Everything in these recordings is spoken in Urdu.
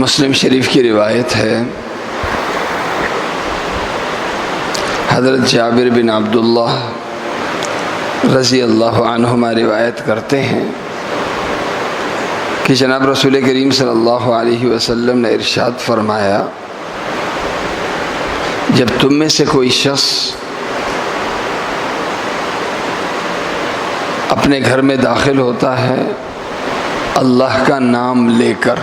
مسلم شریف کی روایت ہے، حضرت جابر بن عبداللہ رضی اللہ عنہما روایت کرتے ہیں کہ جناب رسول کریم صلی اللہ علیہ وسلم نے ارشاد فرمایا، جب تم میں سے کوئی شخص اپنے گھر میں داخل ہوتا ہے اللہ کا نام لے کر،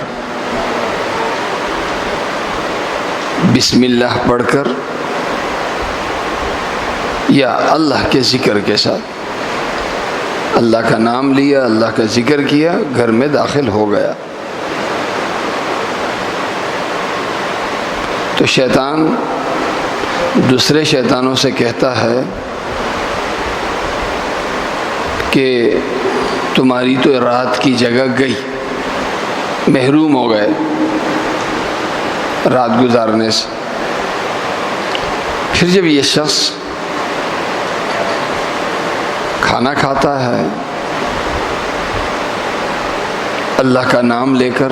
بسم اللہ پڑھ کر یا اللہ کے ذکر کے ساتھ، اللہ کا نام لیا، اللہ کا ذکر کیا، گھر میں داخل ہو گیا، تو شیطان دوسرے شیطانوں سے کہتا ہے کہ تمہاری تو رات کی جگہ گئی، محروم ہو گئے رات گزارنے سے۔ پھر جب یہ شخص کھانا کھاتا ہے اللہ کا نام لے کر،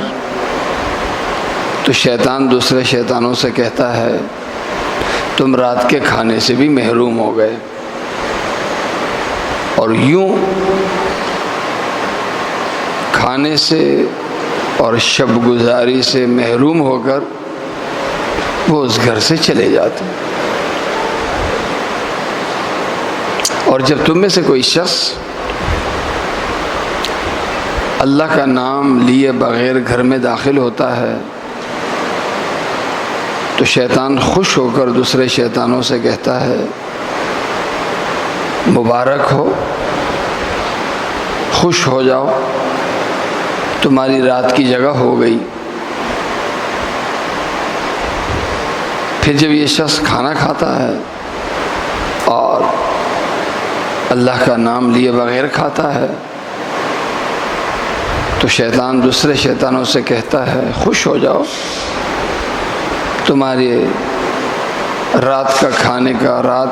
تو شیطان دوسرے شیطانوں سے کہتا ہے تم رات کے کھانے سے بھی محروم ہو گئے، اور یوں کھانے سے اور شب گزاری سے محروم ہو کر وہ اس گھر سے چلے جاتے ہیں۔ اور جب تم میں سے کوئی شخص اللہ کا نام لیے بغیر گھر میں داخل ہوتا ہے تو شیطان خوش ہو کر دوسرے شیطانوں سے کہتا ہے مبارک ہو، خوش ہو جاؤ، تمہاری رات کی جگہ ہو گئی۔ پھر جب یہ شخص کھانا کھاتا ہے اور اللہ کا نام لیے بغیر کھاتا ہے تو شیطان دوسرے شیطانوں سے کہتا ہے خوش ہو جاؤ، تمہاری رات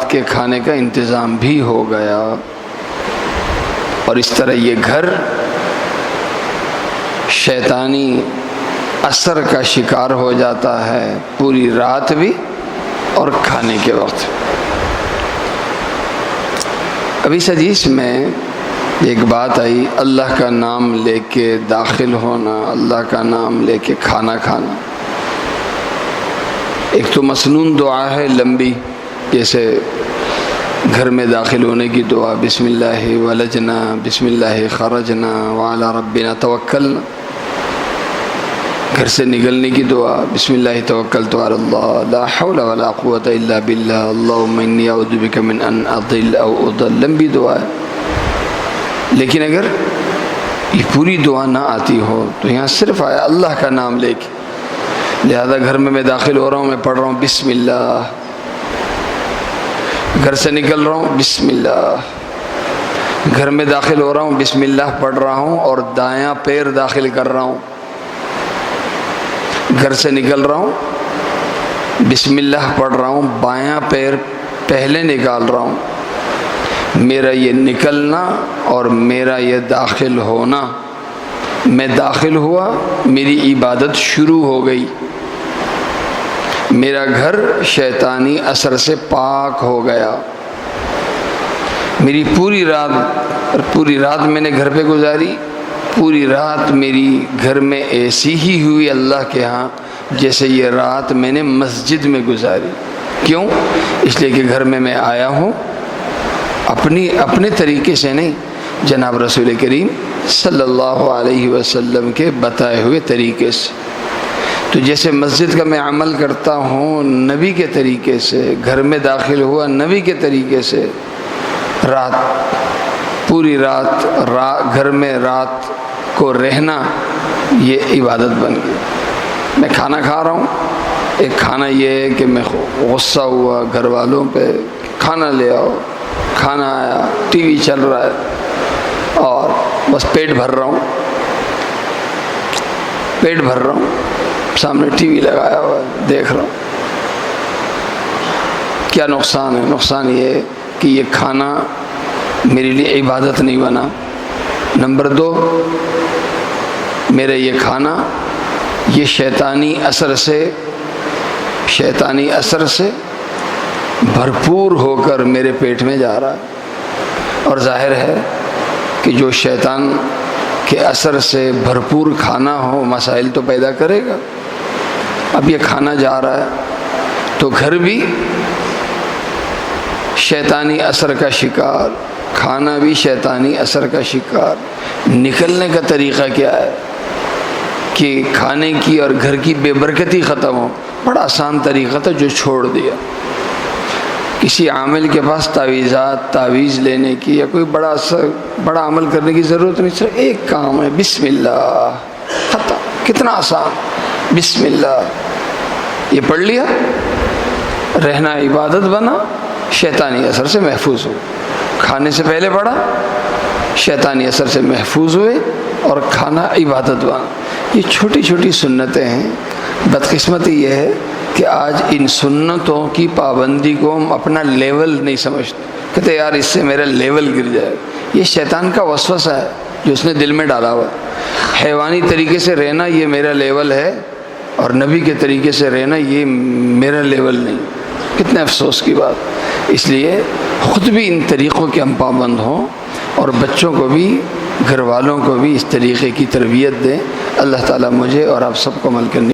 کے کھانے کا انتظام بھی ہو گیا۔ اور اس طرح یہ گھر شیطانی اثر کا شکار ہو جاتا ہے، پوری رات بھی اور کھانے کے وقت۔ ابھی اس حدیث میں ایک بات آئی، اللہ کا نام لے کے داخل ہونا، اللہ کا نام لے کے کھانا کھانا۔ ایک تو مسنون دعا ہے لمبی، جیسے گھر میں داخل ہونے کی دعا، بسم اللہ ولجنا بسم اللہ خرجنا وعلی ربنا توکلنا۔ گھر سے نکلنے کی دعا، بسم اللہ توکلت علی اللہ لا حول ولا قوة الا باللہ اللہم انی اعوذ بک من ان اضل او اضل، لمبی دعا ہے۔ لیکن اگر یہ پوری دعا نہ آتی ہو تو یہاں صرف آیا اللہ کا نام لے کے، لہذا گھر میں داخل ہو رہا ہوں، میں پڑھ رہا ہوں بسم اللہ، گھر سے نکل رہا ہوں بسم اللہ، گھر میں داخل ہو رہا ہوں بسم اللہ پڑھ رہا ہوں اور دایاں پیر داخل کر رہا ہوں، گھر سے نکل رہا ہوں بسم اللہ پڑھ رہا ہوں، بایاں پیر پہلے نکال رہا ہوں۔ میرا یہ نکلنا اور میرا یہ داخل ہونا، میں داخل ہوا، میری عبادت شروع ہو گئی، میرا گھر شیطانی اثر سے پاک ہو گیا، میری پوری رات میں نے گھر پہ گزاری، پوری رات میری گھر میں ایسی ہی ہوئی اللہ کے ہاں جیسے یہ رات میں نے مسجد میں گزاری۔ کیوں؟ اس لیے کہ گھر میں آیا ہوں اپنے طریقے سے نہیں، جناب رسول کریم صلی اللہ علیہ وسلم کے بتائے ہوئے طریقے سے۔ تو جیسے مسجد کا میں عمل کرتا ہوں نبی کے طریقے سے، گھر میں داخل ہوا نبی کے طریقے سے، پوری رات گھر میں رات کو رہنا یہ عبادت بن گئی۔ میں کھانا کھا رہا ہوں، ایک کھانا یہ ہے کہ میں غصہ ہوا گھر والوں پہ، کھانا لے آؤ، کھانا آیا، ٹی وی چل رہا ہے اور بس پیٹ بھر رہا ہوں، سامنے ٹی وی لگایا ہوا ہے، دیکھ رہا ہوں۔ کیا نقصان ہے؟ نقصان یہ ہے کہ یہ کھانا میرے لیے عبادت نہیں بنا۔ نمبر 2، میرا یہ کھانا یہ شیطانی اثر سے بھرپور ہو کر میرے پیٹ میں جا رہا ہے، اور ظاہر ہے کہ جو شیطان کے اثر سے بھرپور کھانا ہو مسائل تو پیدا کرے گا۔ اب یہ کھانا جا رہا ہے تو گھر بھی شیطانی اثر کا شکار، کھانا بھی شیطانی اثر کا شکار۔ نکلنے کا طریقہ کیا ہے کہ کھانے کی اور گھر کی بے برکتی ختم ہو؟ بڑا آسان طریقہ تھا جو چھوڑ دیا۔ کسی عامل کے پاس تعویذ لینے کی یا کوئی بڑا عمل کرنے کی ضرورت نہیں، صرف ایک کام ہے، بسم اللہ، ختم۔ کتنا آسان، بسم اللہ، یہ پڑھ لیا، رہنا عبادت بنا، شیطانی اثر سے محفوظ ہو۔ کھانے سے پہلے پڑھا، شیطانی اثر سے محفوظ ہوئے، اور کھانا عبادت بنا۔ یہ چھوٹی چھوٹی سنتیں ہیں۔ بدقسمتی یہ ہے کہ آج ان سنتوں کی پابندی کو ہم اپنا لیول نہیں سمجھتے، کہتے یار اس سے میرا لیول گر جائے۔ یہ شیطان کا وسوسہ ہے جو اس نے دل میں ڈالا ہوا ہے۔ حیوانی طریقے سے رہنا یہ میرا لیول ہے، اور نبی کے طریقے سے رہنا یہ میرا لیول نہیں۔ کتنے افسوس کی بات۔ اس لیے خود بھی ان طریقوں کے ہم پابند ہوں، اور بچوں کو بھی، گھر والوں کو بھی اس طریقے کی تربیت دیں۔ اللہ تعالیٰ مجھے اور آپ سب کو عمل کرنے